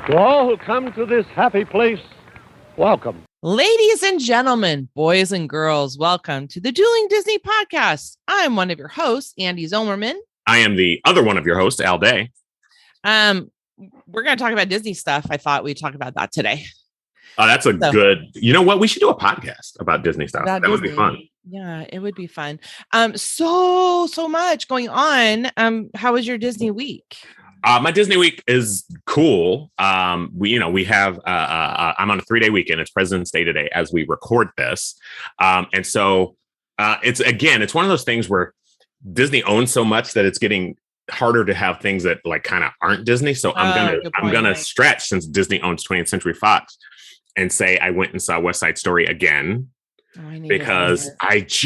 To all who come to this happy place, welcome. Ladies and gentlemen, boys and girls, welcome to the Dueling Disney Podcast. I'm one of your hosts, Andy Zomerman. I am the other one of your hosts, Al Day. We're going to talk about Disney stuff. I thought we'd talk about that today. That's good. You know what? We should do a podcast about Disney stuff. That would be fun. Yeah, it would be fun. So much going on. How was your Disney week? My Disney week is cool. We have, I'm on a 3-day weekend. It's President's Day today as we record this. And so it's one of those things where Disney owns so much that it's getting harder to have things that like kind of aren't Disney. So I'm gonna stretch, since Disney owns 20th Century Fox, and say I went and saw West Side Story again because it's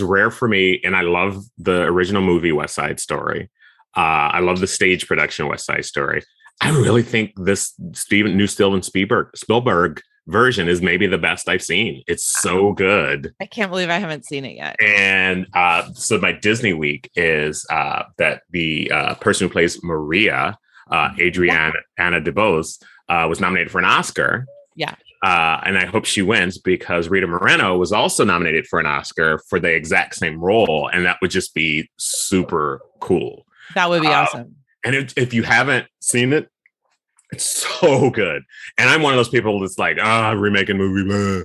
rare for me. And I love the original movie West Side Story. I love the stage production West Side Story. I really think this Steven Spielberg version is maybe the best I've seen. It's so good. I can't believe I haven't seen it yet. And so my Disney week is that the person who plays Maria, Adriana DeBose, was nominated for an Oscar. Yeah. And I hope she wins, because Rita Moreno was also nominated for an Oscar for the exact same role. And that would just be super cool. That would be awesome. And if you haven't seen it, it's so good. And I'm one of those people that's like, remaking movie, blah.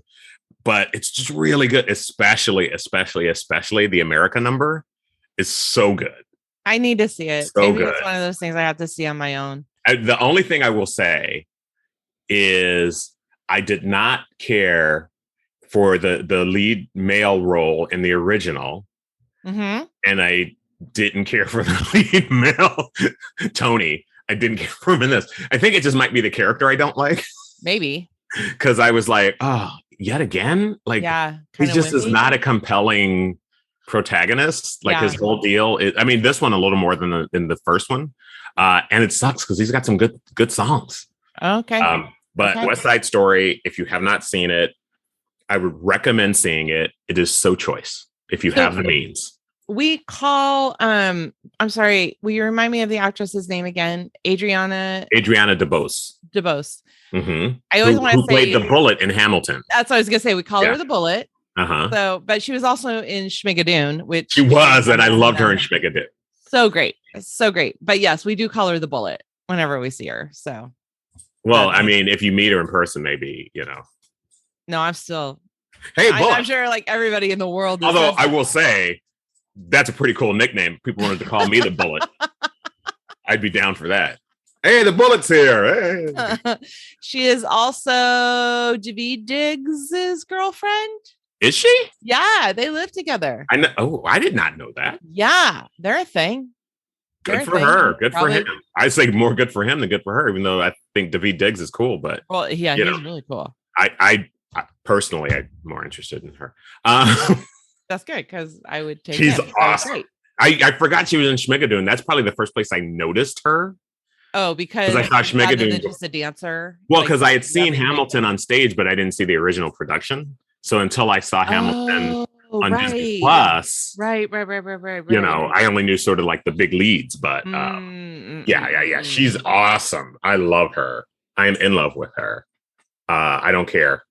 But it's just really good, especially the America number is so good. I need to see it. Maybe it's one of those things I have to see on my own. The only thing I will say is I did not care for the lead male role in the original. Mm-hmm. And I didn't care for the lead male, Tony. I didn't care for him in this. I think it just might be the character I don't like. Maybe. Because I was like, yet again? Like, he just is not a compelling protagonist. Like, his whole deal is, this one a little more than in the first one. And it sucks because he's got some good songs. Okay. West Side Story, if you have not seen it, I would recommend seeing it. It is so choice if you have the means. We call, I'm sorry, will you remind me of the actress's name again? Adriana DeBose. Mm-hmm. I always want to say, who played the Bullet in Hamilton. That's what I was going to say. We call her the Bullet. Uh-huh. So, but she was also in Schmigadoon, which she was, and I loved her in Schmigadoon. So great. But yes, we do call her the Bullet whenever we see her. So, well, if you meet her in person, maybe, No, I'm still. Hey, Bullet. I'm sure like everybody in the world. Although I will say, that's a pretty cool nickname. People wanted to call me the Bullet. I'd be down for that. Hey, the Bullet's here. Hey. She is also David Diggs' girlfriend. Is she? Yeah, they live together. I know. Oh, I did not know that. Yeah, they're a thing. Good for her. Good for him. I say more good for him than good for her, even though I think David Diggs is cool. But he's really cool. I personally, I'm more interested in her. That's good, because I would take. She's awesome. I forgot she was in Schmigadoon. That's probably the first place I noticed her. Oh, because I saw Schmigadoon, just a dancer. Well, because I had seen Hamilton on stage, but I didn't see the original production. So until I saw Hamilton on Disney Plus, right. I only knew sort of like the big leads. But yeah. She's awesome. I love her. I am in love with her. I don't care.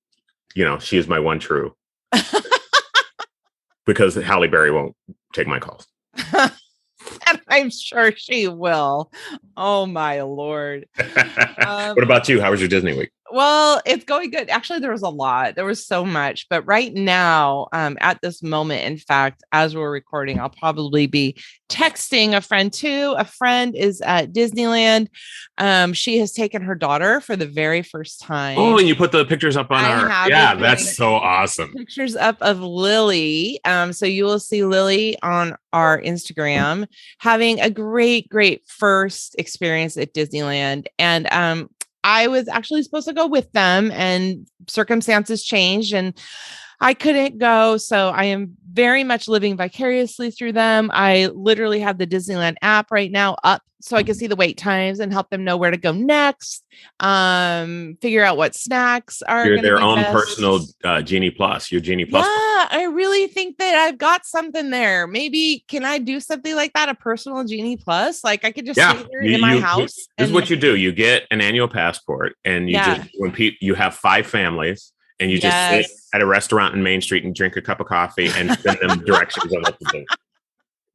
She is my one true. Because Halle Berry won't take my calls. And I'm sure she will. Oh, my Lord. What about you? How was your Disney week? Well, it's going good. Actually, there was a lot. There was so much. But right now, at this moment, in fact, as we're recording, I'll probably be texting a friend too. A friend is at Disneyland. She has taken her daughter for the very first time. Oh, and you put the pictures up on our... Yeah, that's so awesome. Pictures up of Lily. So you will see Lily on our Instagram having a great first experience at Disneyland. And I was actually supposed to go with them, and circumstances changed, and I couldn't go, so I am very much living vicariously through them. I literally have the Disneyland app right now up so I can see the wait times and help them know where to go next. Figure out what snacks are You're going to their be own best. personal Genie Plus. Your Genie Plus. Yeah, I really think that I've got something there. Maybe can I do something like that? A personal Genie Plus? Like I could just sit here in my house. This is what you do. You get an annual passport, and you just you have 5 families, and you just sit at a restaurant in Main Street and drink a cup of coffee and send them directions on what to do.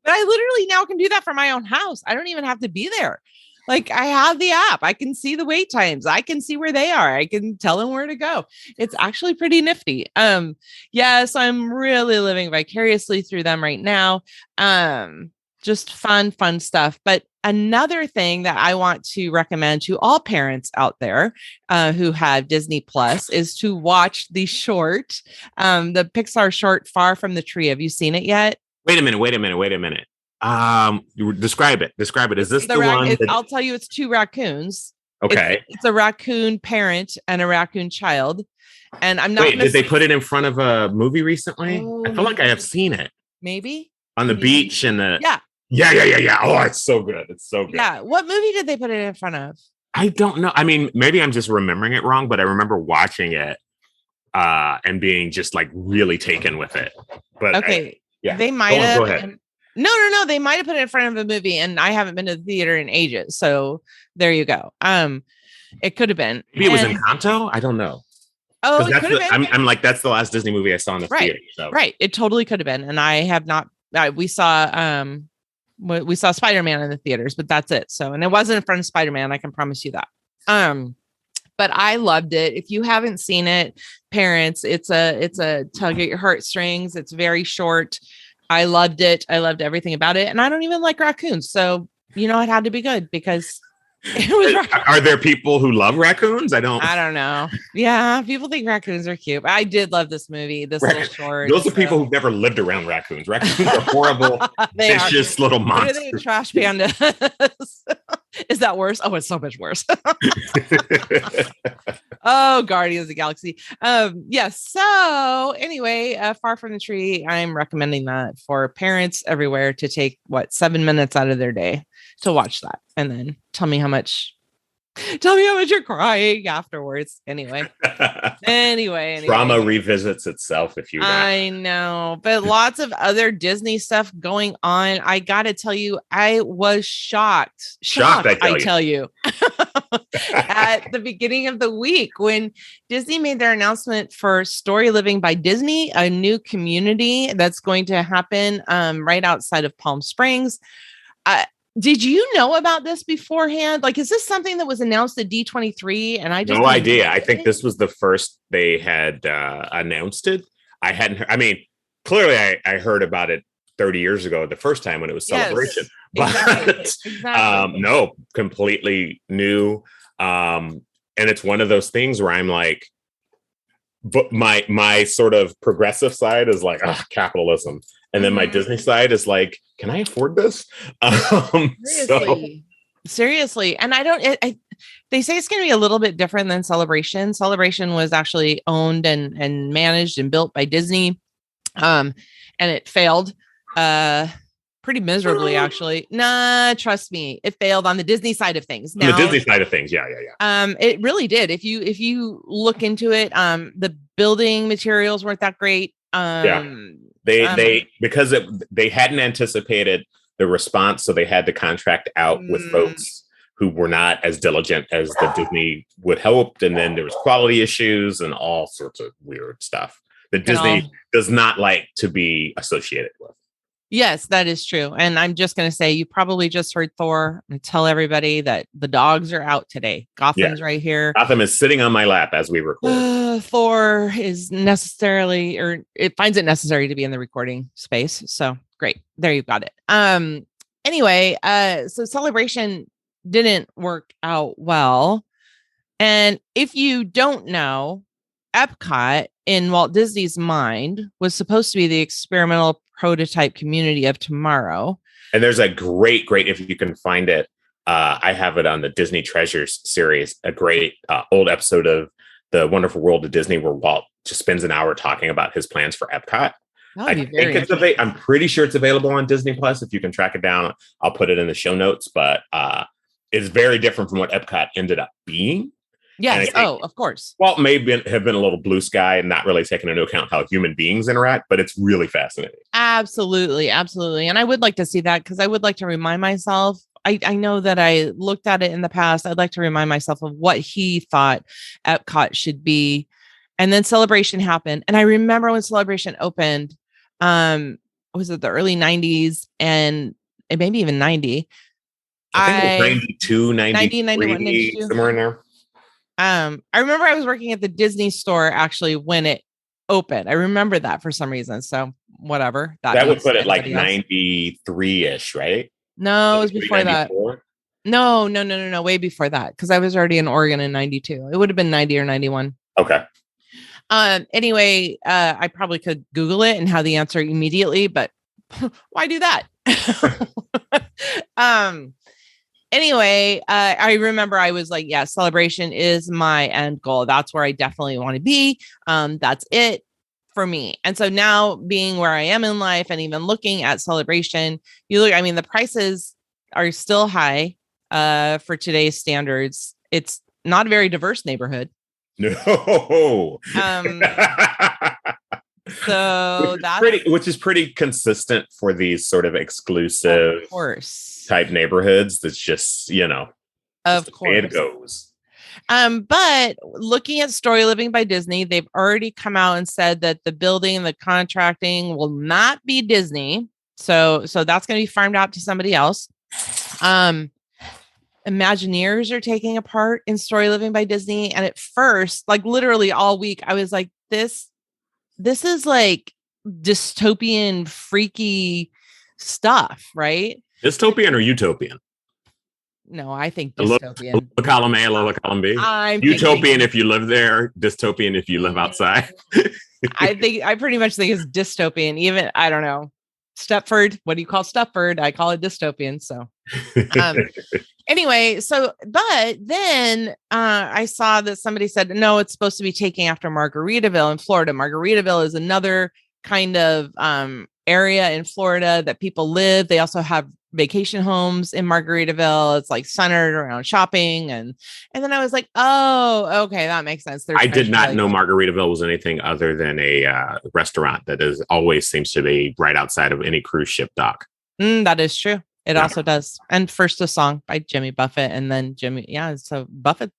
But I literally now can do that from my own house. I don't even have to be there. Like I have the app. I can see the wait times. I can see where they are. I can tell them where to go. It's actually pretty nifty. Yes, I'm really living vicariously through them right now. Just fun stuff. But another thing that I want to recommend to all parents out there who have Disney Plus is to watch the short, the Pixar short, Far from the Tree. Have you seen it yet? Wait a minute. Describe it. Is this the one? I'll tell you, it's 2 raccoons. Okay. It's a raccoon parent and a raccoon child. And I'm not. Wait, did they put it in front of a movie recently? I feel like I have seen it. Maybe. On the beach and the. Yeah. Oh, it's so good. Yeah. What movie did they put it in front of? I don't know. I mean, maybe I'm just remembering it wrong, but I remember watching it and being just like really taken with it. But okay. They might have. Go ahead. No. They might have put it in front of a movie, and I haven't been to the theater in ages. So there you go. It could have been. Maybe it was Encanto. I don't know. Oh, it could have been. I'm like, that's the last Disney movie I saw in the theater. So. Right. It totally could have been, and I have not. We saw Spider-Man in the theaters, but that's it. So, and it wasn't in front of Spider-Man. I can promise you that. But I loved it. If you haven't seen it, parents, it's a tug at your heartstrings. It's very short. I loved it. I loved everything about it. And I don't even like raccoons. So, it had to be good because it was. Are there people who love raccoons? I don't know. Yeah. People think raccoons are cute. But I did love this movie, little short. Those are people who've never lived around raccoons. Raccoons are horrible, vicious little monsters. What are they, trash pandas? Is that worse? Oh, it's so much worse. Oh, Guardians of the Galaxy. Yes. So anyway, Far from the Tree, I'm recommending that for parents everywhere to take 7 minutes out of their day to watch that. And then tell me how much you're crying afterwards. Anyway. Drama revisits itself if you want. I know, but lots of other Disney stuff going on. I got to tell you, I was shocked. I tell you. At the beginning of the week when Disney made their announcement for Storyliving by Disney, a new community that's going to happen right outside of Palm Springs. Did you know about this beforehand? Like, is this something that was announced at D23? And I just no idea. I think this was the first they had announced it. I hadn't heard. I mean, clearly I heard about it 30 years ago, the first time when it was Celebration. But no, completely new. And it's one of those things where I'm like, but my sort of progressive side is like, capitalism. And then my Disney side is like, can I afford this? Seriously. And they say it's going to be a little bit different than Celebration. Celebration was actually owned and managed and built by Disney. And it failed pretty miserably, actually. Nah, trust me. It failed on the Disney side of things. Now, the Disney side of things. Yeah. It really did. If you look into it, the building materials weren't that great. They because they hadn't anticipated the response, so they had to contract out with folks who were not as diligent as the Disney would hoped, and then there was quality issues and all sorts of weird stuff that Disney does not like to be associated with. Yes, that is true. And I'm just going to say, you probably just heard Thor and tell everybody that the dogs are out today. Gotham's right here. Gotham is sitting on my lap as we record. Thor is it finds it necessary to be in the recording space. So great. There you got it. Anyway, so Celebration didn't work out well. And if you don't know, Epcot in Walt Disney's mind was supposed to be the experimental prototype community of tomorrow. And there's a great, if you can find it, I have it on the Disney Treasures series, a great old episode of The Wonderful World of Disney where Walt just spends an hour talking about his plans for Epcot. That would be very I'm pretty sure it's available on Disney Plus. If you can track it down, I'll put it in the show notes. But it's very different from what Epcot ended up being. Yes. Of course. Well, have been a little blue sky and not really taking into account how human beings interact, but it's really fascinating. Absolutely. Absolutely. And I would like to see that because I would like to remind myself. I know that I looked at it in the past. I'd like to remind myself of what he thought Epcot should be. And then Celebration happened. And I remember when Celebration opened, was it the early 90s and maybe even 90? I think it was 92, 90, 91, 92. Somewhere in there. I remember I was working at the Disney store actually when it opened. I remember that for some reason. So whatever. That would put it like 93-ish, right? No, it was before that. No. Way before that. Because I was already in Oregon in 92. It would have been 90 or 91. Okay. Anyway, I probably could Google it and have the answer immediately, but why do that? Anyway, I remember I was like, yeah, Celebration is my end goal. That's where I definitely want to be. That's it for me. And so now being where I am in life and even looking at Celebration, the prices are still high for today's standards. It's not a very diverse neighborhood. No. So which is pretty consistent for these sort of exclusive, of course, type neighborhoods. That's just, of course it goes. But looking at Storyliving by Disney, they've already come out and said that the building, the contracting will not be Disney. So that's going to be farmed out to somebody else. Imagineers are taking a part in Storyliving by Disney. And at first, like literally all week, I was like, this is like dystopian, freaky stuff, right? Dystopian or utopian? No, I think dystopian. Look column A, look column B. Utopian if you live there, dystopian if you live outside. I pretty much think it's dystopian. Even, I don't know. Stepford, what do you call Stepford? I call it dystopian. So anyway, but then I saw that somebody said, no, it's supposed to be taking after Margaritaville in Florida. Margaritaville is another kind of area in Florida that people live. They also have vacation homes in Margaritaville. It's like centered around shopping. And then I was like, oh, okay, that makes sense. I did not know Margaritaville was anything other than a restaurant that always seems to be right outside of any cruise ship dock. That is true. It also does. And first a song by Jimmy Buffett, and then Jimmy. Yeah. So Buffett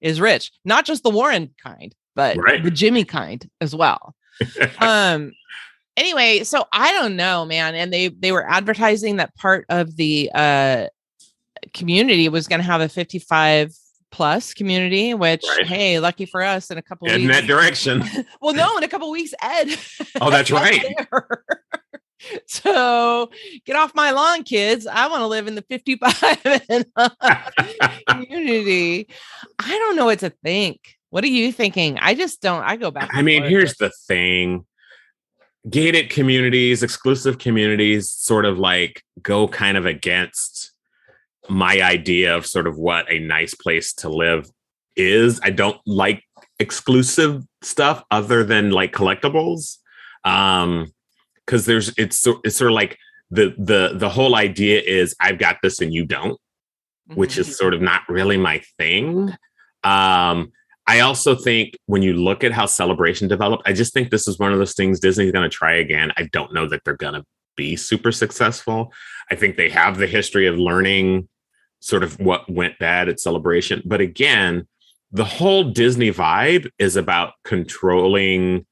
is rich, not just the Warren kind, but the Jimmy kind as well. Anyway, so I don't know, man. And they were advertising that part of the community was going to have a 55 plus community, which, hey, lucky for us, in a couple of weeks. In that direction. Well, no, in a couple of weeks, Ed. Oh, that's right. So get off my lawn, kids. I want to live in the 55 and community. I don't know what to think. What are you thinking? I just don't. I go back. I mean, here's the thing. Gated communities, exclusive communities sort of like go kind of against my idea of sort of what a nice place to live is. I don't like exclusive stuff other than like collectibles. Because it's sort of like the whole idea is I've got this and you don't, which is sort of not really my thing. I also think when you look at how Celebration developed, I just think this is one of those things Disney's going to try again. I don't know that they're going to be super successful. I think they have the history of learning sort of what went bad at Celebration. But again, the whole Disney vibe is about controlling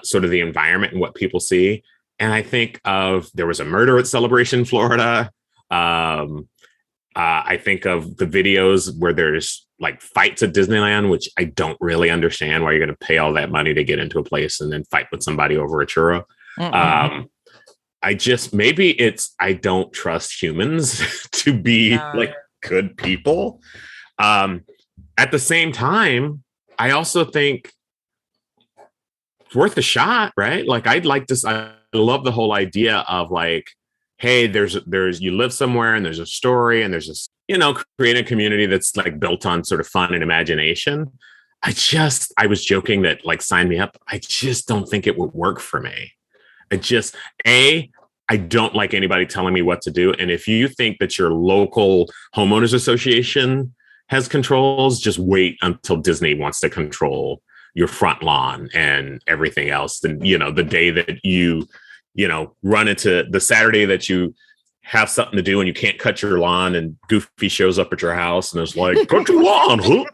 sort of the environment and what people see. And I think there was a murder at Celebration, Florida. I think of the videos where there's like fights at Disneyland, which I don't really understand why you're going to pay all that money to get into a place and then fight with somebody over a churro. I don't trust humans to be like good people. At the same time, I also think it's worth a shot, right? Like I love the whole idea of like, hey, there's you live somewhere and there's a story and there's this, create a community that's like built on sort of fun and imagination. I was joking that like sign me up. I just don't think it would work for me. I don't like anybody telling me what to do. And if you think that your local homeowners association has controls, just wait until Disney wants to control your front lawn and everything else. Then, the day that you run into the Saturday that you have something to do and you can't cut your lawn and Goofy shows up at your house and is like, cut your lawn. Huh?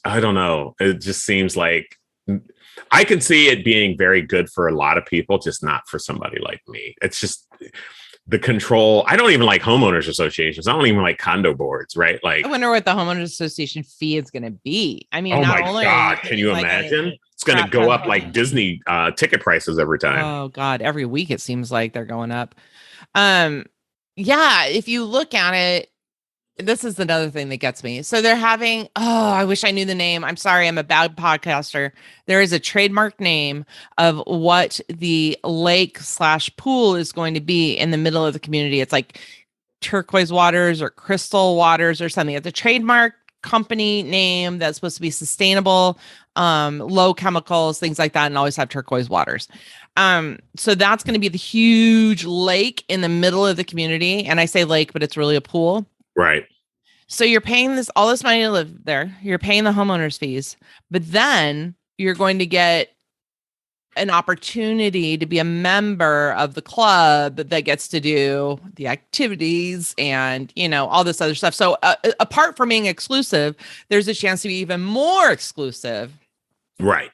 I don't know. It just seems like I can see it being very good for a lot of people, just not for somebody like me. It's just the control. I don't even like homeowners associations. I don't even like condo boards, right? Like, I wonder what the homeowners association fee is going to be. I mean, oh my God, can you imagine? It's going to go up like Disney ticket prices every time. Oh God, every week it seems like they're going up. Yeah, if you look at it, this is another thing that gets me. So they're having, I wish I knew the name. I'm sorry, I'm a bad podcaster. There is a trademark name of what the lake/pool is going to be in the middle of the community. It's like turquoise waters or crystal waters or something. It's a trademark company name that's supposed to be sustainable, low chemicals, things like that, and always have turquoise waters. So that's going to be the huge lake in the middle of the community. And I say lake, but it's really a pool. Right. So you're paying all this money to live there. You're paying the homeowners fees, but then you're going to get an opportunity to be a member of the club that gets to do the activities and, all this other stuff. So apart from being exclusive, there's a chance to be even more exclusive. Right.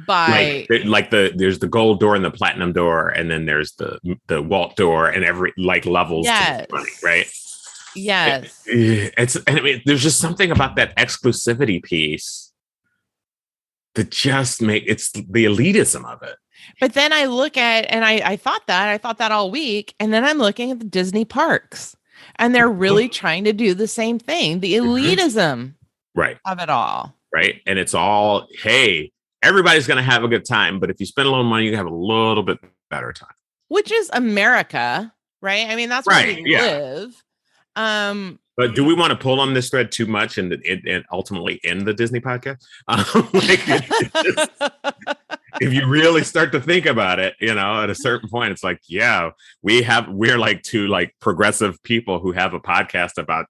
There's the gold door and the platinum door. And then there's the Walt door and every levels. Yes. To money, right. Yes. There's just something about that exclusivity piece that just it's the elitism of it. But then I look at, and I thought that all week, and then I'm looking at the Disney parks, and they're really trying to do the same thing, the elitism of it all. Right. And it's all, hey, everybody's going to have a good time, but if you spend a little money, you have a little bit better time. Which is America, right? I mean, that's where we live. But do we want to pull on this thread too much and ultimately end the Disney podcast? If you really start to think about it, at a certain point, it's like, yeah, we're like two progressive people who have a podcast about,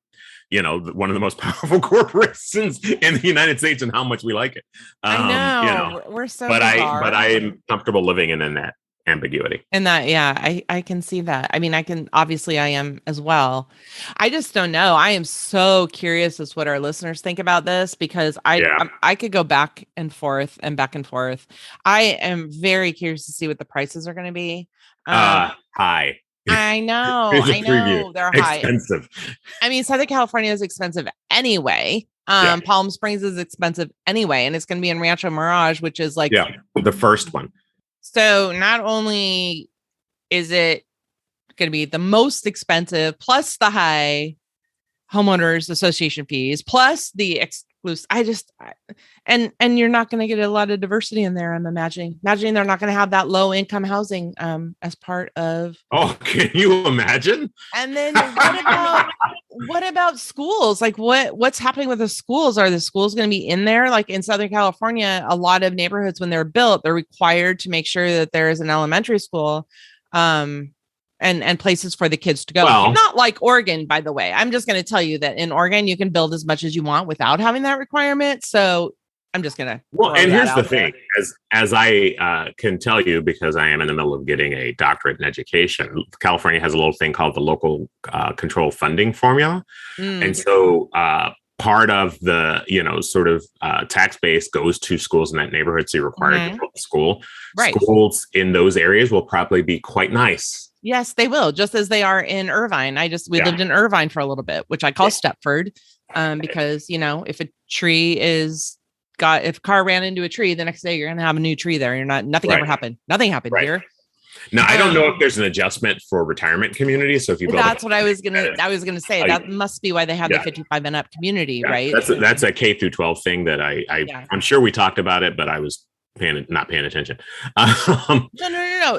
one of the most powerful corporations in the United States and how much we like it. I know. We're so but I'm comfortable living in that ambiguity. And that, yeah, I can see that. I mean, I am as well. I just don't know. I am so curious as what our listeners think about this, because I could go back and forth and back and forth. I am very curious to see what the prices are going to be. High. I know. They're high. Expensive. I mean, Southern California is expensive anyway. Palm Springs is expensive anyway. And it's going to be in Rancho Mirage, which is the first one. So not only is it going to be the most expensive, plus the high homeowners association fees, plus the exclusive, and you're not going to get a lot of diversity in there. I'm imagining they're not going to have that low income housing as part of. Oh, can you imagine? And then what about schools? Like what's happening with the schools? Are the schools going to be in there? Like in Southern California, a lot of neighborhoods, when they're built, they're required to make sure that there is an elementary school. And places for the kids to go. Well, not like Oregon, by the way. I'm just going to tell you that in Oregon, you can build as much as you want without having that requirement. So I'm just going to. Well, and here's the thing, as I can tell you, because I am in the middle of getting a doctorate in education, California has a little thing called the local control funding formula. And so part of the, sort of tax base goes to schools in that neighborhood. So you're required to build a school. Right. Schools in those areas will probably be quite nice. Yes, they will, just as they are in Irvine. We lived in Irvine for a little bit, which I call Stepford, because, if a tree if a car ran into a tree, the next day you're going to have a new tree there. Nothing ever happened. Nothing happened here. Now, I don't know if there's an adjustment for retirement communities. So if you build that's what I was going to say. That must be why they have the 55 and up community, right? That's a K through 12 thing that I'm sure we talked about it, but I was not paying attention. No.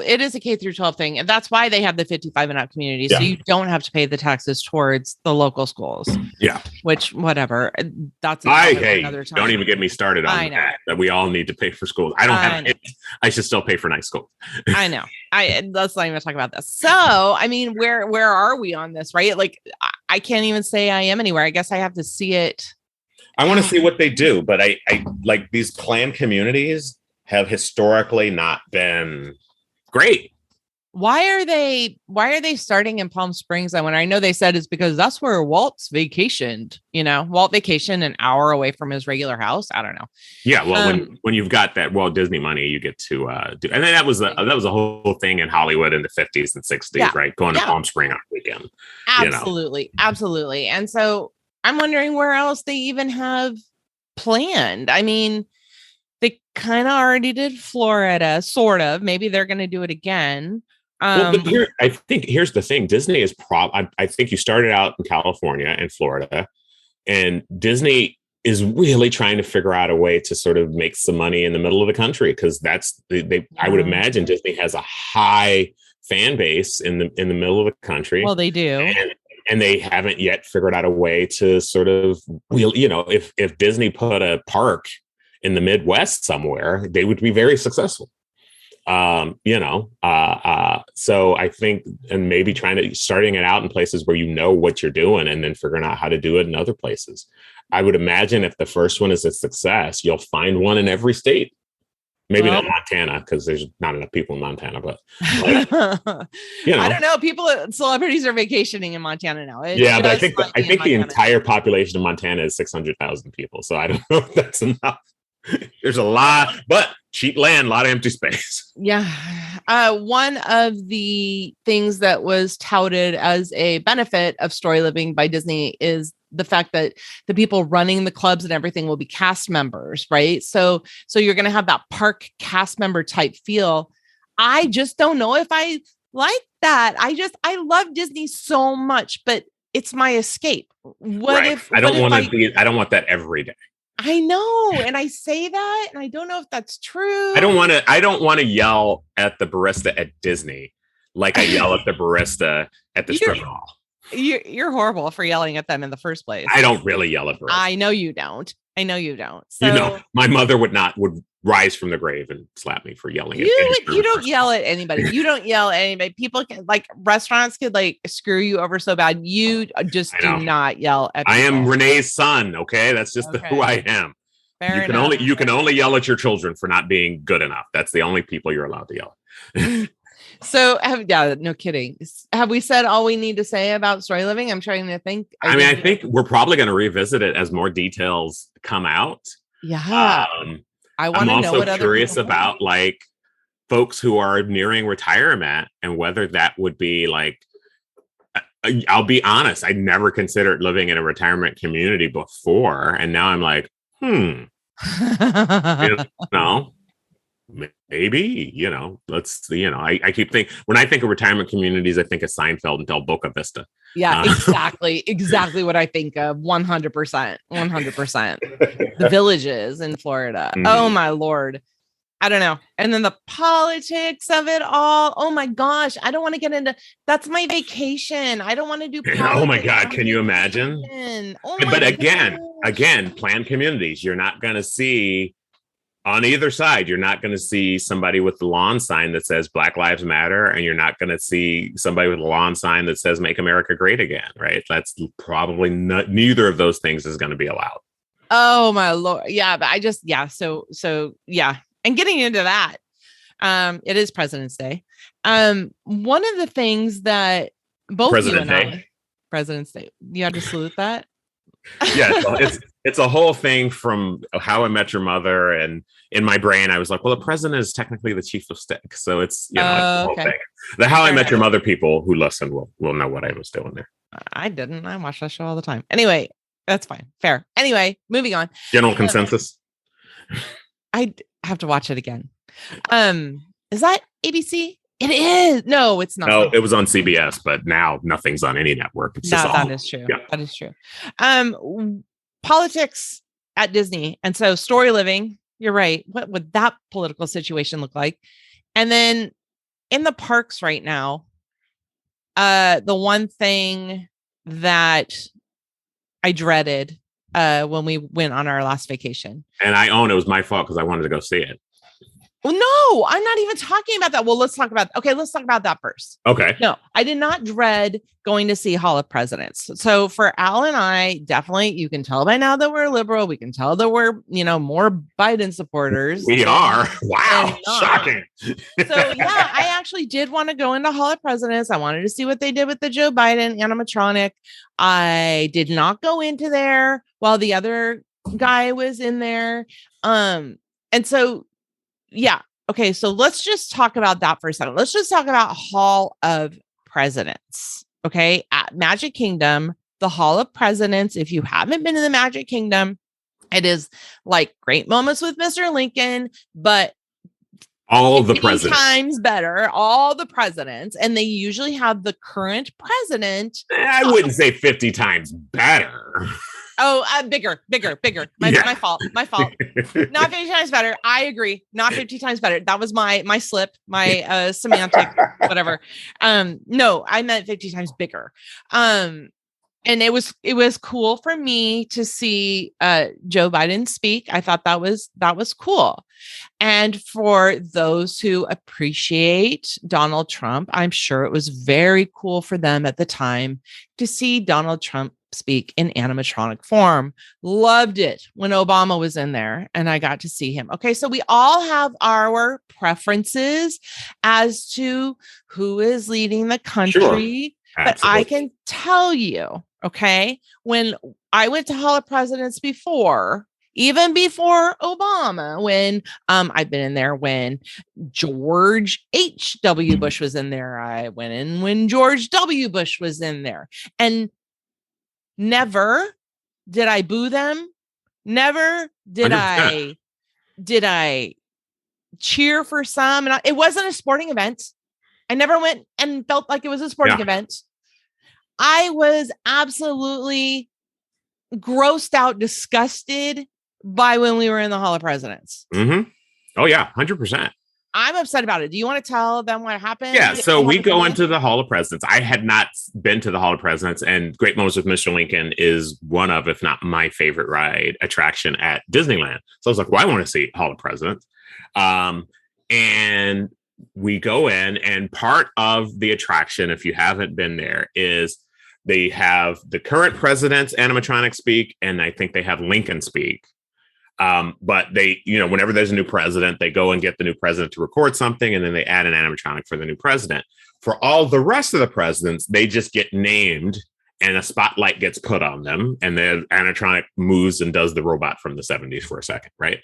It is a K through 12 thing. And that's why they have the 55 and up community. So you don't have to pay the taxes towards the local schools. Yeah. Which, whatever. That's another time. Don't even get me started on that we all need to pay for schools. I don't have it. I should still pay for nice schools. I know. Let's not even talk about this. So, I mean, where are we on this, right? Like, I can't even say I am anywhere. I guess I have to see it. I want to see what they do, but I like these planned communities have historically not been great. Why are they starting in Palm Springs? I know they said it's because that's where Walt's vacationed. Walt vacationed an hour away from his regular house. I don't know. Yeah, well, when you've got that Walt Disney money, you get to do. And then that was a whole thing in Hollywood in the 50s and 60s, right? Going to Palm Springs on the weekend. Absolutely. And so I'm wondering where else they even have planned. I mean, they kind of already did Florida, sort of. Maybe they're going to do it again. But I think here's the thing. Disney is I think you started out in California and Florida, and Disney is really trying to figure out a way to sort of make some money in the middle of the country, because that's I would imagine Disney has a high fan base in the middle of the country. Well, they do. And they haven't yet figured out a way to sort of, if Disney put a park in the Midwest somewhere, they would be very successful. So I think, and maybe starting it out in places where what you're doing, and then figuring out how to do it in other places. I would imagine if the first one is a success, you'll find one in every state. Maybe not Montana, because there's not enough people in Montana, but I don't know. Celebrities are vacationing in Montana now. But I think the entire population of Montana is 600,000 people. So I don't know if that's enough. There's a lot, but cheap land, a lot of empty space. Yeah. One of the things that was touted as a benefit of Storyliving by Disney is the fact that the people running the clubs and everything will be cast members, right? So you're going to have that park cast member type feel. I just don't know if I like that. I love Disney so much, but it's my escape. I don't want that every day. I know. And I say that, and I don't know if that's true. I don't want to yell at the barista at Disney like I yell at the barista at the strip mall. You're horrible for yelling at them in the first place. I don't really yell at baristas. I know you don't. So, my mother would rise from the grave and slap me for yelling at you don't yell at anybody. You don't yell at anybody. People can, restaurants could screw you over so bad. You just do not yell at people. I am Renee's son. Okay. That's just who I am. You can only yell at your children for not being good enough. That's the only people you're allowed to yell at. So, no kidding. Have we said all we need to say about Storyliving? I'm trying to think. I think we're probably going to revisit it as more details come out. Yeah. I'm also curious about folks who are nearing retirement and whether that would be I'll be honest, I never considered living in a retirement community before. And now I'm like, maybe, I keep thinking, when I think of retirement communities, I think of Seinfeld and Del Boca Vista. Yeah, exactly what I think of. 100%. The villages in Florida. Mm-hmm. Oh my Lord. I don't know. And then the politics of it all. Oh my gosh. I don't want to get into, that's my vacation. I don't want to do politics. Oh my God. Can you imagine? But again, planned communities, you're not going to see on either side. You're not going to see somebody with the lawn sign that says Black Lives Matter, and you're not going to see somebody with a lawn sign that says Make America Great Again, right? That's probably neither of those things is going to be allowed. Oh my Lord. Yeah, but So yeah. And getting into that, it is President's Day. One of the things that both President's Day, you have to salute that. Yeah, it's a whole thing from How I Met Your Mother, and in my brain I was like, well, the president is technically the chief of staff, so it's it's the whole thing. The How I Met Your Mother people who listen will know what I was doing there. I didn't. I watch that show all the time. Anyway, that's fine. Fair. Anyway, moving on. General consensus. I have to watch it again. Is that ABC? It is. No, it's not. No, it was on CBS, but now nothing's on any network. It's just that is true. Yeah. That is true. Politics at Disney. And so Storyliving You're right. What would that political situation look like? And then in the parks right now, the one thing that I dreaded when we went on our last vacation. And I own it was my fault because I wanted to go see it. Well, no, I'm not even talking about that. Well, let's talk about that first. Okay. No, I did not dread going to see Hall of Presidents. So for Al and I, definitely, you can tell by now that we're liberal. We can tell that we're, more Biden supporters. We are. Wow. Shocking. So yeah, I actually did want to go into Hall of Presidents. I wanted to see what they did with the Joe Biden animatronic. I did not go into there while the other guy was in there. And so yeah. Okay. So let's just talk about that for a second. Let's just talk about Hall of Presidents. Okay. At Magic Kingdom, the Hall of Presidents, if you haven't been in the Magic Kingdom, it is like great moments with Mr. Lincoln, but all of the presidents times better, all the presidents. And they usually have the current president. I wouldn't say 50 times better. Oh, bigger. My fault. Not 50 times better. I agree. Not 50 times better. That was my slip, my semantic, whatever. No, I meant 50 times bigger. And it was cool for me to see Joe Biden speak. I thought that was cool. And for those who appreciate Donald Trump, I'm sure it was very cool for them at the time to see Donald Trump speak in animatronic form. Loved it when Obama was in there and I got to see him. Okay, so we all have our preferences as to who is leading the country. Sure. But I can tell you, okay, when I went to Hall of Presidents before, even before Obama, when I've been in there when George H.W. Bush was in there. I went in when George W. Bush was in there. And never did I boo them. Never did 100%. I cheer for some. And it wasn't a sporting event. I never went and felt like it was a sporting event. I was absolutely grossed out, disgusted by when we were in the Hall of Presidents. Mm-hmm. Oh, yeah, 100%. I'm upset about it. Do you want to tell them what happened? Yeah, so we go into the Hall of Presidents. I had not been to the Hall of Presidents, and Great Moments with Mr. Lincoln is one of, if not my favorite ride attraction at Disneyland. So I was like, well, I want to see Hall of Presidents. And we go in, and part of the attraction, if you haven't been there, is they have the current president's animatronic speak, and I think they have Lincoln speak. But they, whenever there's a new president, they go and get the new president to record something, and then they add an animatronic for the new president. For all the rest of the presidents, they just get named and a spotlight gets put on them, and the animatronic moves and does the robot from the 70s for a second, right?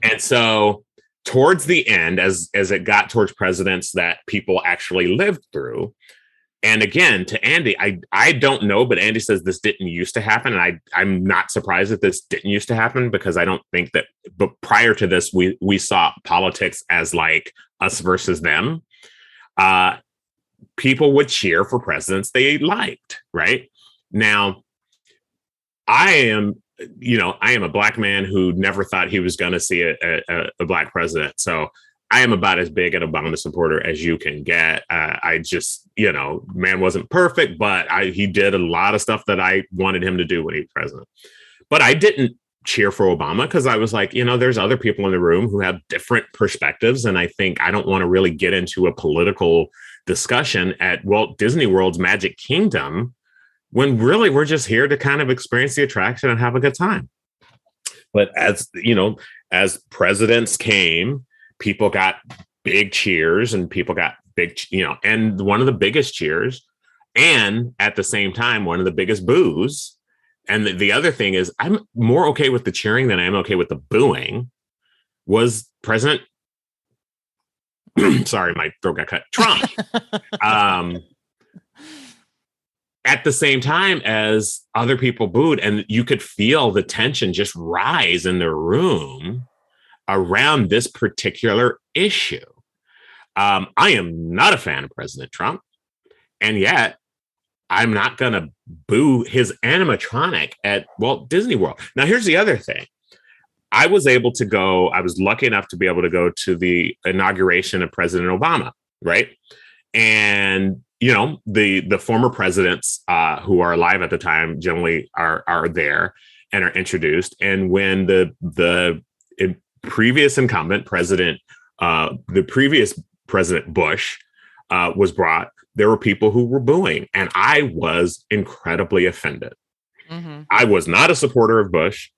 And so towards the end, as it got towards presidents that people actually lived through, and again, to Andy, I don't know, but Andy says this didn't used to happen. And I'm not surprised that this didn't used to happen, because I don't think that, but prior to this, we saw politics as like us versus them. People would cheer for presidents they liked, right? Now, I am a Black man who never thought he was going to see a Black president. So I am about as big an Obama supporter as you can get. I just, man wasn't perfect, but he did a lot of stuff that I wanted him to do when he was president. But I didn't cheer for Obama because I was like, there's other people in the room who have different perspectives. And I think I don't want to really get into a political discussion at Walt Disney World's Magic Kingdom, when really we're just here to kind of experience the attraction and have a good time. But as presidents came, people got big cheers, and people got big, and one of the biggest cheers, and at the same time, one of the biggest boos. And the other thing is, I'm more okay with the cheering than I am okay with the booing, was President, sorry, my throat got cut, Trump. At the same time as other people booed, and you could feel the tension just rise in the room around this particular issue. I am not a fan of President Trump, and yet I'm not going to boo his animatronic at Walt Disney World. Now, here's the other thing. I was able to go. I was lucky enough to be able to go to the inauguration of President Obama, right? And the former presidents who are alive at the time generally are there and are introduced. And when the previous incumbent president, the previous President Bush, was brought, there were people who were booing, and I was incredibly offended. Mm-hmm. I was not a supporter of Bush,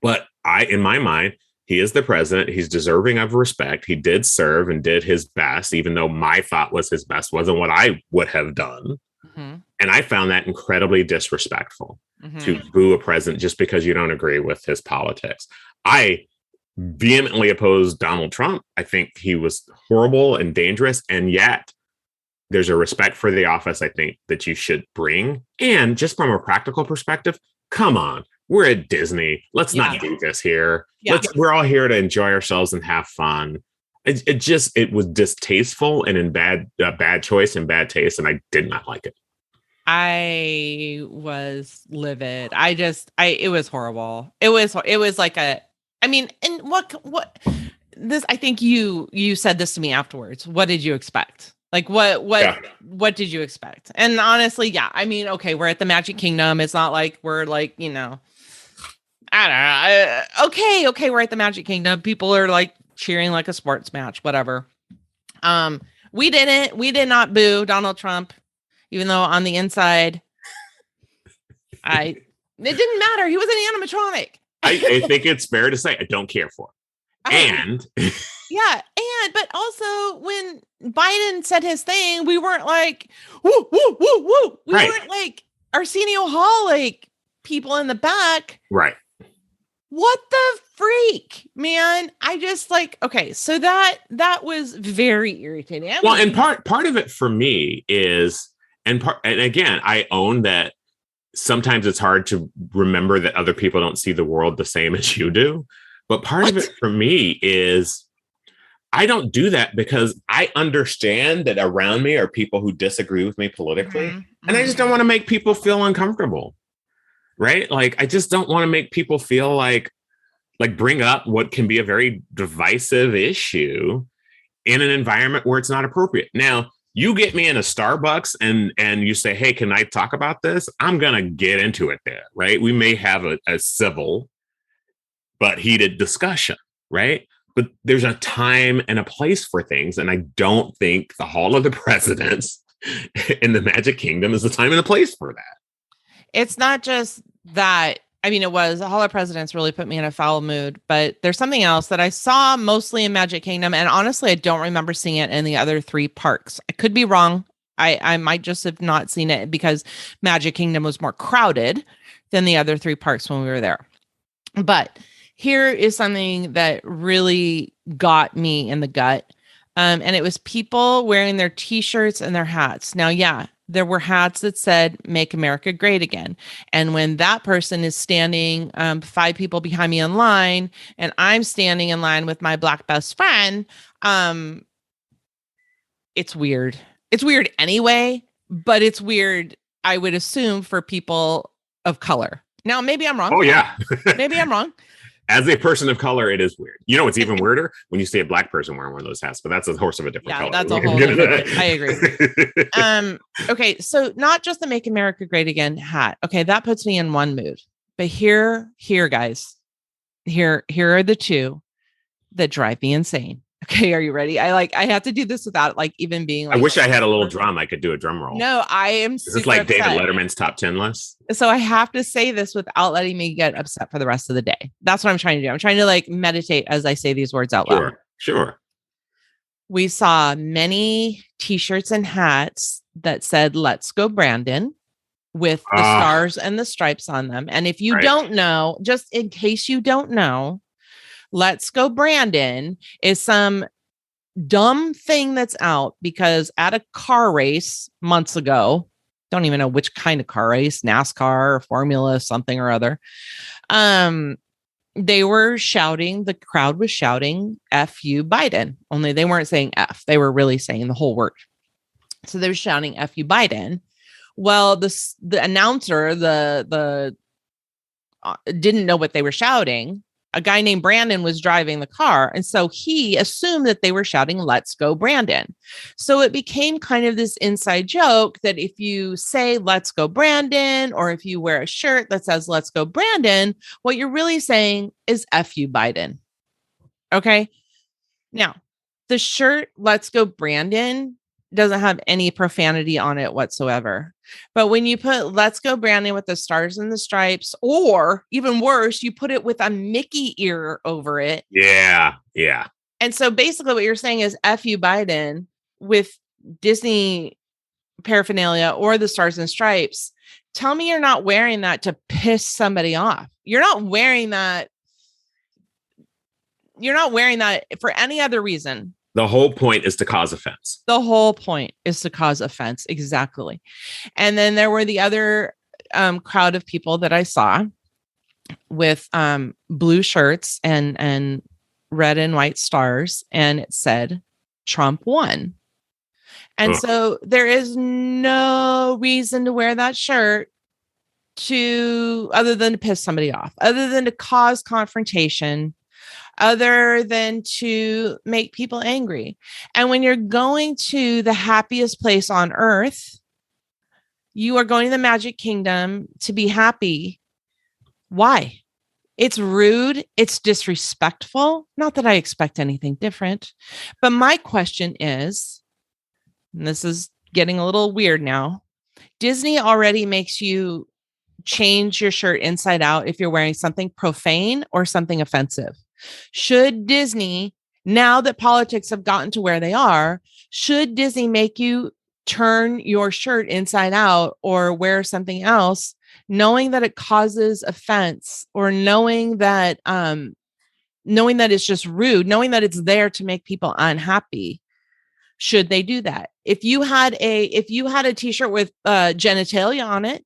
but in my mind, he is the president. He's deserving of respect. He did serve and did his best, even though my thought was his best wasn't what I would have done. Mm-hmm. And I found that incredibly disrespectful to boo a president just because you don't agree with his politics. I vehemently opposed Donald Trump. I think he was horrible and dangerous. And yet there's a respect for the office, I think, that you should bring. And just from a practical perspective, come on. We're at Disney. Let's not do this here. Yeah. We're all here to enjoy ourselves and have fun. It was distasteful and in bad choice and bad taste. And I did not like it. I was livid. It was horrible. It was like and what this, I think you said this to me afterwards. What did you expect? Like what did you expect? And honestly, yeah, I mean, okay, we're at the Magic Kingdom. It's not like we're like, I don't know. Okay, we're at the Magic Kingdom. People are like cheering like a sports match, whatever. We did not boo Donald Trump, even though on the inside, it didn't matter. He was an animatronic. I think it's fair to say I don't care for it. But also when Biden said his thing, we weren't like, woo, woo, woo, woo. We weren't like Arsenio Hall, like people in the back. Right. What the freak, man? I just okay. So that was very irritating. And part of it for me is, and again, I own that sometimes it's hard to remember that other people don't see the world the same as you do. But part of it for me is I don't do that because I understand that around me are people who disagree with me politically. Mm-hmm. And I just don't want to make people feel uncomfortable. Right? Like, I just don't want to make people feel like bring up what can be a very divisive issue in an environment where it's not appropriate. Now, you get me in a Starbucks and you say, hey, can I talk about this? I'm going to get into it there, right? We may have a civil but heated discussion, right? But there's a time and a place for things. And I don't think the Hall of the Presidents in the Magic Kingdom is the time and the place for that. It's not just that. I mean, it was the Hall of Presidents really put me in a foul mood, but there's something else that I saw mostly in Magic Kingdom. And honestly, I don't remember seeing it in the other three parks. I could be wrong. I might just have not seen it because Magic Kingdom was more crowded than the other three parks when we were there. But here is something that really got me in the gut. And it was people wearing their t-shirts and their hats. Now, yeah, there were hats that said, Make America Great Again. And when that person is standing 5 people behind me in line, and I'm standing in line with my Black best friend, it's weird. It's weird anyway, but it's weird, I would assume, for people of color. Now, maybe I'm wrong. Oh, yeah. Maybe I'm wrong. As a person of color, it is weird. You know, it's even weirder when you see a Black person wearing one of those hats, but that's a horse of a different color. That's a whole different thing. I agree. Okay, so not just the Make America Great Again hat. Okay, that puts me in one mood. But here, guys, here are the two that drive me insane. Okay, are you ready? I have to do this without even being I wish I had a little drum. I could do a drum roll. No, I am. Is this like upset. David Letterman's top 10 list? So I have to say this without letting me get upset for the rest of the day. That's what I'm trying to do. I'm trying to meditate as I say these words out loud. Sure. We saw many t-shirts and hats that said, Let's Go Brandon, with the stars and the stripes on them. And if you don't know, just in case you don't know, Let's Go Brandon is some dumb thing that's out because at a car race months ago, don't even know which kind of car race, NASCAR or Formula, something or other. They were shouting, the crowd was shouting, F you Biden, only they weren't saying F. They were really saying the whole word. So they were shouting F you Biden. Well, the announcer, the didn't know what they were shouting. a guy named Brandon was driving the car. And so he assumed that they were shouting, "Let's go, Brandon." So it became kind of this inside joke that if you say, "Let's go, Brandon," or if you wear a shirt that says, "Let's go, Brandon," what you're really saying is F you, Biden. Okay. Now, the shirt, "Let's go, Brandon," doesn't have any profanity on it whatsoever. But when you put "Let's go, Brandon" with the stars and the stripes, or even worse, you put it with a Mickey ear over it. Yeah. Yeah. And so basically what you're saying is F you, Biden, with Disney paraphernalia or the stars and stripes. Tell me you're not wearing that to piss somebody off. You're not wearing that. You're not wearing that for any other reason. The whole point is to cause offense. The whole point is to cause offense. Exactly. And then there were the other crowd of people that I saw with blue shirts and red and white stars. And it said Trump won. And so there is no reason to wear that shirt other than to piss somebody off, other than to cause confrontation, other than to make people angry. And when you're going to the happiest place on earth, you are going to the Magic Kingdom to be happy. Why? It's rude. It's disrespectful. Not that I expect anything different. But my question is, and this is getting a little weird now, Disney already makes you change your shirt inside out if you're wearing something profane or something offensive. Should Disney, now that politics have gotten to where they are, should Disney make you turn your shirt inside out or wear something else, knowing that it causes offense, or knowing that it's just rude, knowing that it's there to make people unhappy? Should they do that? If you had a t-shirt with genitalia on it,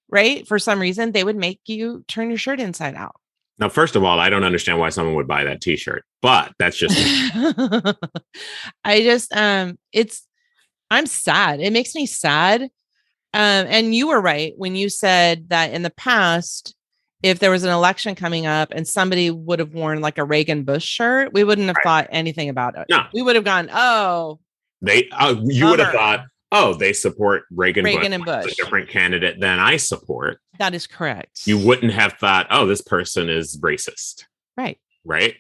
right, for some reason, they would make you turn your shirt inside out. Now, first of all, I don't understand why someone would buy that t-shirt, but that's just I'm sad. It makes me sad. And you were right when you said that in the past, if there was an election coming up and somebody would have worn like a Reagan Bush shirt, we wouldn't have thought anything about it. No. We would have gone, oh, you would have thought, oh, they support Reagan and Bush. A different candidate than I support. That is correct. You wouldn't have thought, oh, this person is racist. Right. Right.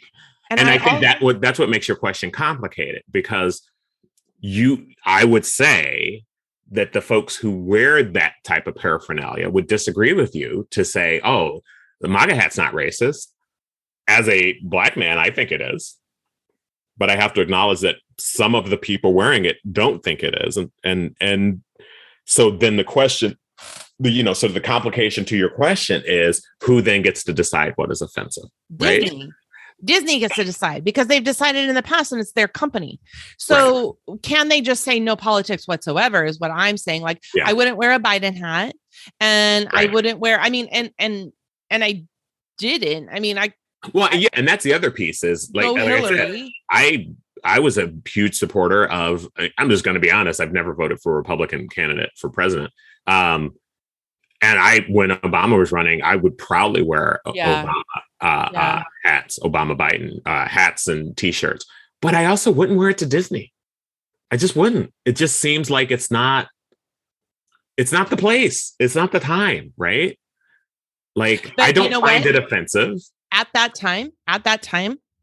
And I think that's what makes your question complicated, because I would say that the folks who wear that type of paraphernalia would disagree with you to say, oh, the MAGA hat's not racist. As a Black man, I think it is. But I have to acknowledge that some of the people wearing it don't think it is. And so then the question, so the complication to your question is, who then gets to decide what is offensive? Disney. Right? Disney gets to decide, because they've decided in the past and it's their company. So Can they just say no politics whatsoever is what I'm saying. Like, I wouldn't wear a Biden hat, and I wouldn't wear, and I didn't. And that's the other piece is like I was a huge supporter of, I'm just going to be honest, I've never voted for a Republican candidate for president. And when Obama was running, I would proudly wear Obama hats, Obama Biden hats and t-shirts, but I also wouldn't wear it to Disney. I just wouldn't. It just seems like it's not the place. It's not the time, right? Like, but I don't find it offensive. At that time,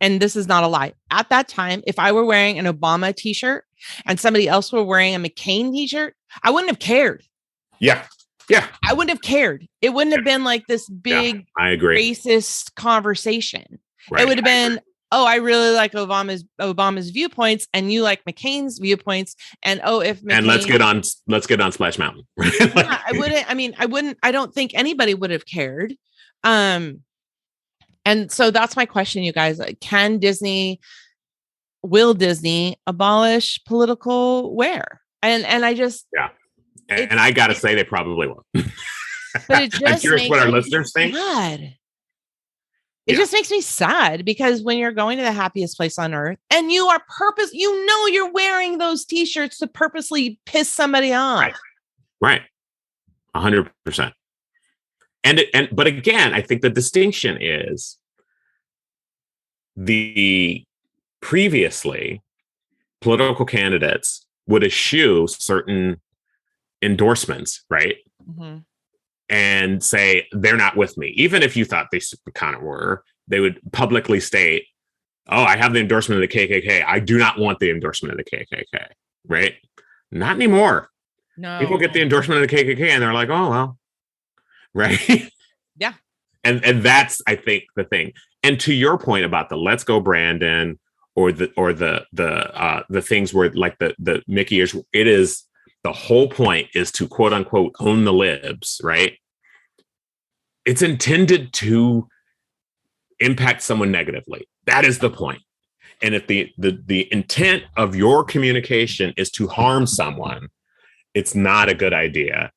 and this is not a lie, at that time, if I were wearing an Obama t-shirt and somebody else were wearing a McCain t-shirt, I wouldn't have cared. Yeah. I wouldn't have cared. It wouldn't have been like this big I agree. racist conversation. Right. It would have been, oh, I really like Obama's viewpoints, and you like McCain's viewpoints. And if McCain, and let's get on Splash Mountain. I don't think anybody would have cared. And so that's my question, you guys. Will Disney abolish political wear? And I just, and I got to say, they probably will. But it just I'm curious what our listeners think. It just makes me sad, because when you're going to the happiest place on earth and you're wearing those t-shirts to purposely piss somebody off. Right. 100%. But again, I think the distinction is the previously political candidates would eschew certain endorsements, right? Mm-hmm. And say they're not with me. Even if you thought they kind of were, they would publicly state, oh, I have the endorsement of the KKK. I do not want the endorsement of the KKK, right? Not anymore. No. People get the endorsement of the KKK and they're like, oh, well, right? Yeah. And that's, I think, the thing. And to your point about the Let's Go Brandon or the things where like the Mickey is, it is, the whole point is to quote unquote own the libs, right? It's intended to impact someone negatively. That is the point. And if the intent of your communication is to harm someone, it's not a good idea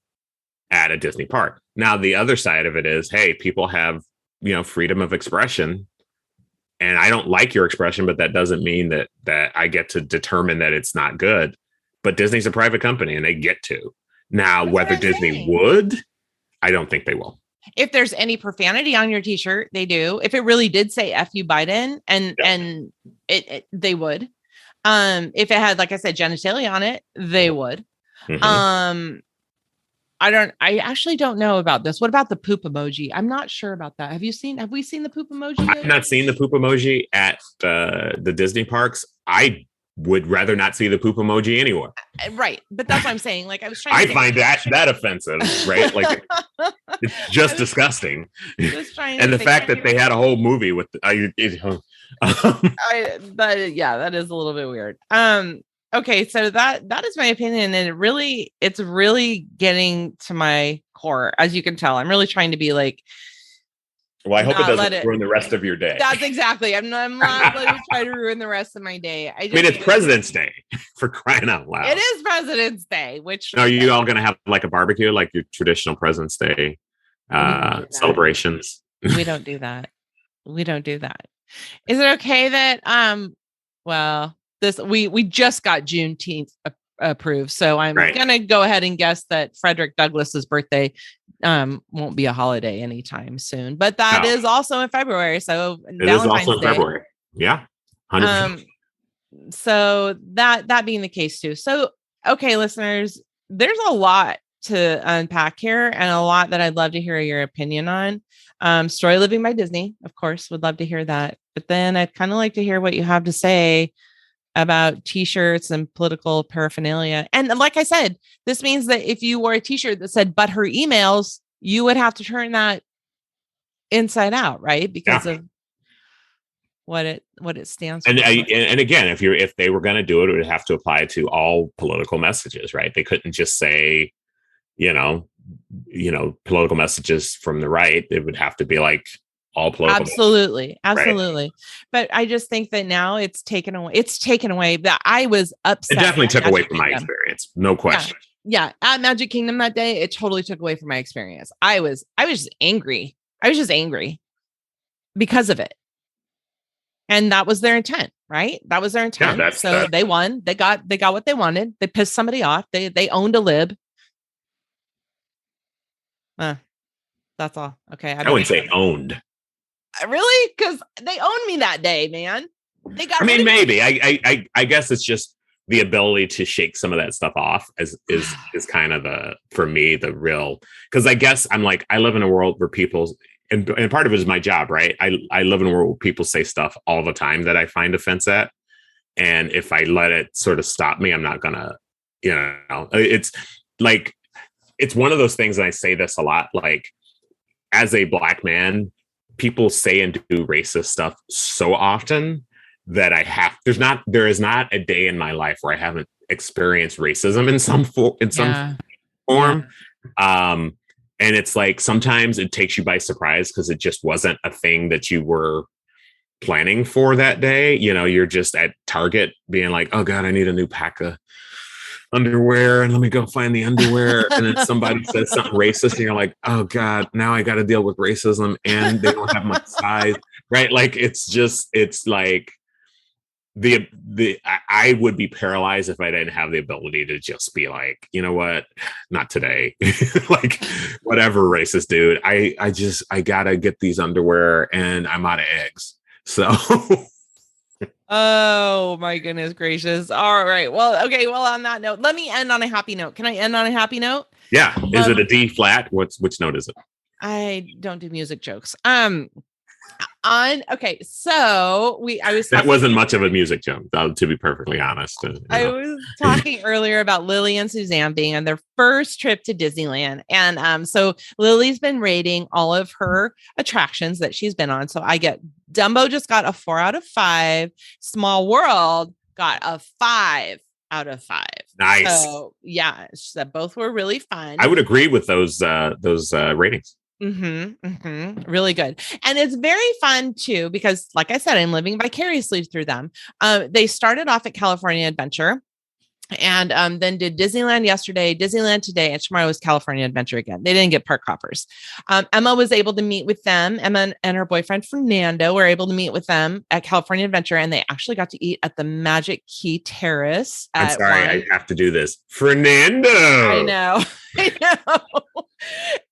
at a Disney park. Now, the other side of it is, hey, people have, freedom of expression. And I don't like your expression, but that doesn't mean that I get to determine that it's not good. But Disney's a private company and they get to. Now, whether Disney would, I don't think they will. If there's any profanity on your t-shirt, they do. If it really did say F you Biden and they would. If it had, like I said, genitalia on it, they would. Mm-hmm. I actually don't know about this. What about the poop emoji? I'm not sure about that. Have we seen the poop emoji? I've not seen the poop emoji at the Disney parks. I would rather not see the poop emoji anywhere. Right. But that's what I'm saying. Like I was trying to find that offensive, right? Like it's just disgusting. And the fact that they had a whole movie with but yeah, that is a little bit weird. Okay, so that is my opinion, and it's really getting to my core, as you can tell. I'm really trying to be like, well, I hope it doesn't ruin the rest of your day. That's exactly. I'm not going to try to ruin the rest of my day. I mean, it's President's Day, for crying out loud. It is President's Day, which... Are you all going to have like a barbecue, like your traditional President's Day celebrations? We don't do that. We don't do that. Is it okay that, we just got Juneteenth approved, so I'm going to go ahead and guess that Frederick Douglass's birthday won't be a holiday anytime soon, but that is also in February. So it is also in February. Yeah. 100%. So that being the case too. So, okay, listeners, there's a lot to unpack here and a lot that I'd love to hear your opinion on. Storyliving by Disney, of course, would love to hear that. But then I'd kind of like to hear what you have to say about t-shirts and political paraphernalia. And like I said, this means that if you wore a t-shirt that said, but her emails, you would have to turn that inside out, right? Because of what it stands for. And again, if they were going to do it, it would have to apply to all political messages, right? They couldn't just say, political messages from the right. It would have to be like all political. Absolutely. Right? But I just think that now it's taken away that I was upset. It definitely took away from my experience. No question. Yeah. At Magic Kingdom that day, it totally took away from my experience. I was just angry. I was just angry because of it. And that was their intent, right? That was their intent. Yeah, they won. They got what they wanted. They pissed somebody off. They owned a lib. That's all. Okay. I wouldn't say owned. Really? Because they owned me that day, man. They got. I mean, maybe. I guess it's just the ability to shake some of that stuff off is kind of for me the real. Because I guess I'm like, I live in a world where people, and part of it is my job, right? I live in a world where people say stuff all the time that I find offense at, and if I let it sort of stop me, I'm not gonna. It's like it's one of those things, and I say this a lot. Like, as a Black man, people say and do racist stuff so often that there is not a day in my life where I haven't experienced racism in some form. Yeah. And it's like, sometimes it takes you by surprise because it just wasn't a thing that you were planning for that day. You're just at Target being like, oh God, I need a new pack of underwear, and let me go find the underwear. And then somebody says something racist and you're like, oh God, now I got to deal with racism and they don't have my size. Right. Like, it's like I would be paralyzed if I didn't have the ability to just be like, you know what, not today. Like, whatever, racist dude, I gotta get these underwear and I'm out of eggs. So Oh my goodness gracious. All right. Well, okay. Well, on that note, let me end on a happy note. Can I end on a happy note? Yeah. Is it a D flat? Which note is it? I don't do music jokes. Okay, so I was that wasn't much of a music joke, to be perfectly honest. I was talking earlier about Lily and Suzanne being on their first trip to Disneyland, and so Lily's been rating all of her attractions that she's been on. So I get Dumbo just got a 4 out of 5. Small World got a 5 out of 5. Nice. So yeah, so both were really fun. I would agree with those ratings. Really good. And it's very fun too, because like I said, I'm living vicariously through them. They started off at California Adventure and then did Disneyland yesterday, Disneyland today, and tomorrow is California Adventure again. They didn't get park hoppers. Emma was able to meet with them. Emma and her boyfriend Fernando were able to meet with them at California Adventure, and they actually got to eat at the Magic Key Terrace. I'm sorry, I have to do this. Fernando. I know.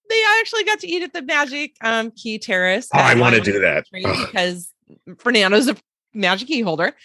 They actually got to eat at the Magic Key Terrace. Oh, I want to do that because Fernando's a Magic Key holder.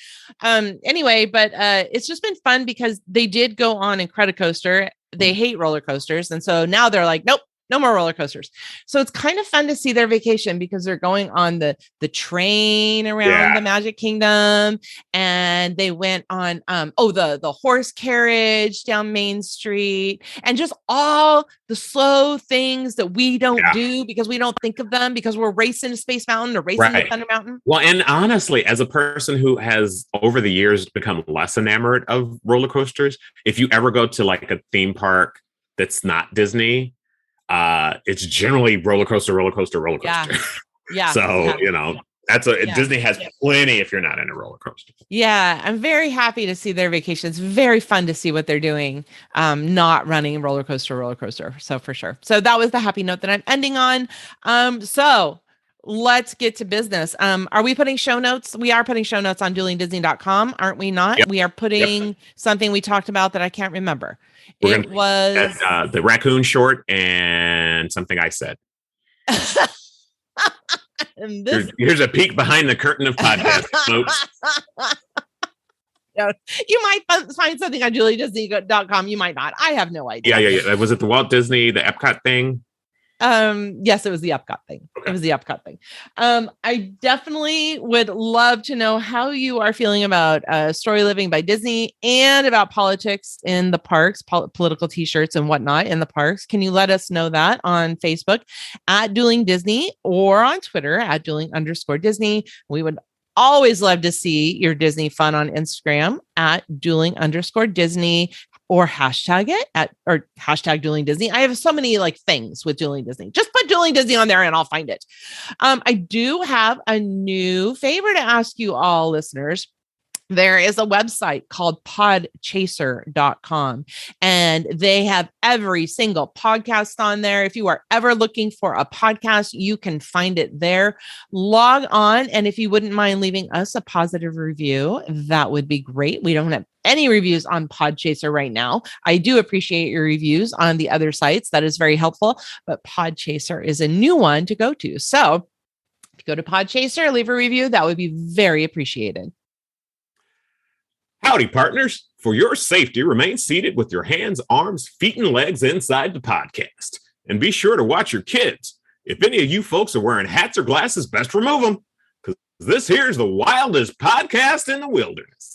Anyway, but it's just been fun because they did go on Incredicoaster. They hate roller coasters, and so now they're like, nope, no more roller coasters. So it's kind of fun to see their vacation because they're going on the train around the Magic Kingdom, and they went on the horse carriage down Main Street, and just all the slow things that we don't do because we don't think of them because we're racing to Space Mountain or racing to Thunder Mountain. Well, and honestly, as a person who has over the years become less enamored of roller coasters, if you ever go to like a theme park that's not Disney, it's generally roller coaster. Yeah. So, Disney has plenty if you're not in a roller coaster. Yeah. I'm very happy to see their vacation. It's very fun to see what they're doing. Not running roller coaster. So for sure. So that was the happy note that I'm ending on. So let's get to business. Are we putting show notes? We are putting show notes on duelingdisney.com, aren't we not? Yep. We are putting something we talked about that I can't remember. It was the raccoon short and something I said. Here's a peek behind the curtain of podcast notes. You might find something on duelingdisney.com. You might not. I have no idea. Yeah. Was it the Walt Disney, the Epcot thing? Yes, it was the Epcot thing. Okay. It was the Epcot thing. I definitely would love to know how you are feeling about Storyliving by Disney and about politics in the parks, political t-shirts and whatnot in the parks. Can you let us know that on Facebook at Dueling Disney or on Twitter at Dueling_Disney? We would always love to see your Disney fun on Instagram at Dueling_Disney. Or hashtag it or hashtag Dueling Disney. I have so many things with Dueling Disney. Just put Dueling Disney on there and I'll find it. I do have a new favor to ask you all, listeners. There is a website called podchaser.com, and they have every single podcast on there. If you are ever looking for a podcast, you can find it there. Log on, and if you wouldn't mind leaving us a positive review, that would be great. We don't have any reviews on Podchaser right now. I do appreciate your reviews on the other sites. That is very helpful, but Podchaser is a new one to go to. So if you go to Podchaser, leave a review, that would be very appreciated. Howdy, partners. For your safety, remain seated with your hands, arms, feet, and legs inside the podcast. And be sure to watch your kids. If any of you folks are wearing hats or glasses, best remove them, because this here's the wildest podcast in the wilderness.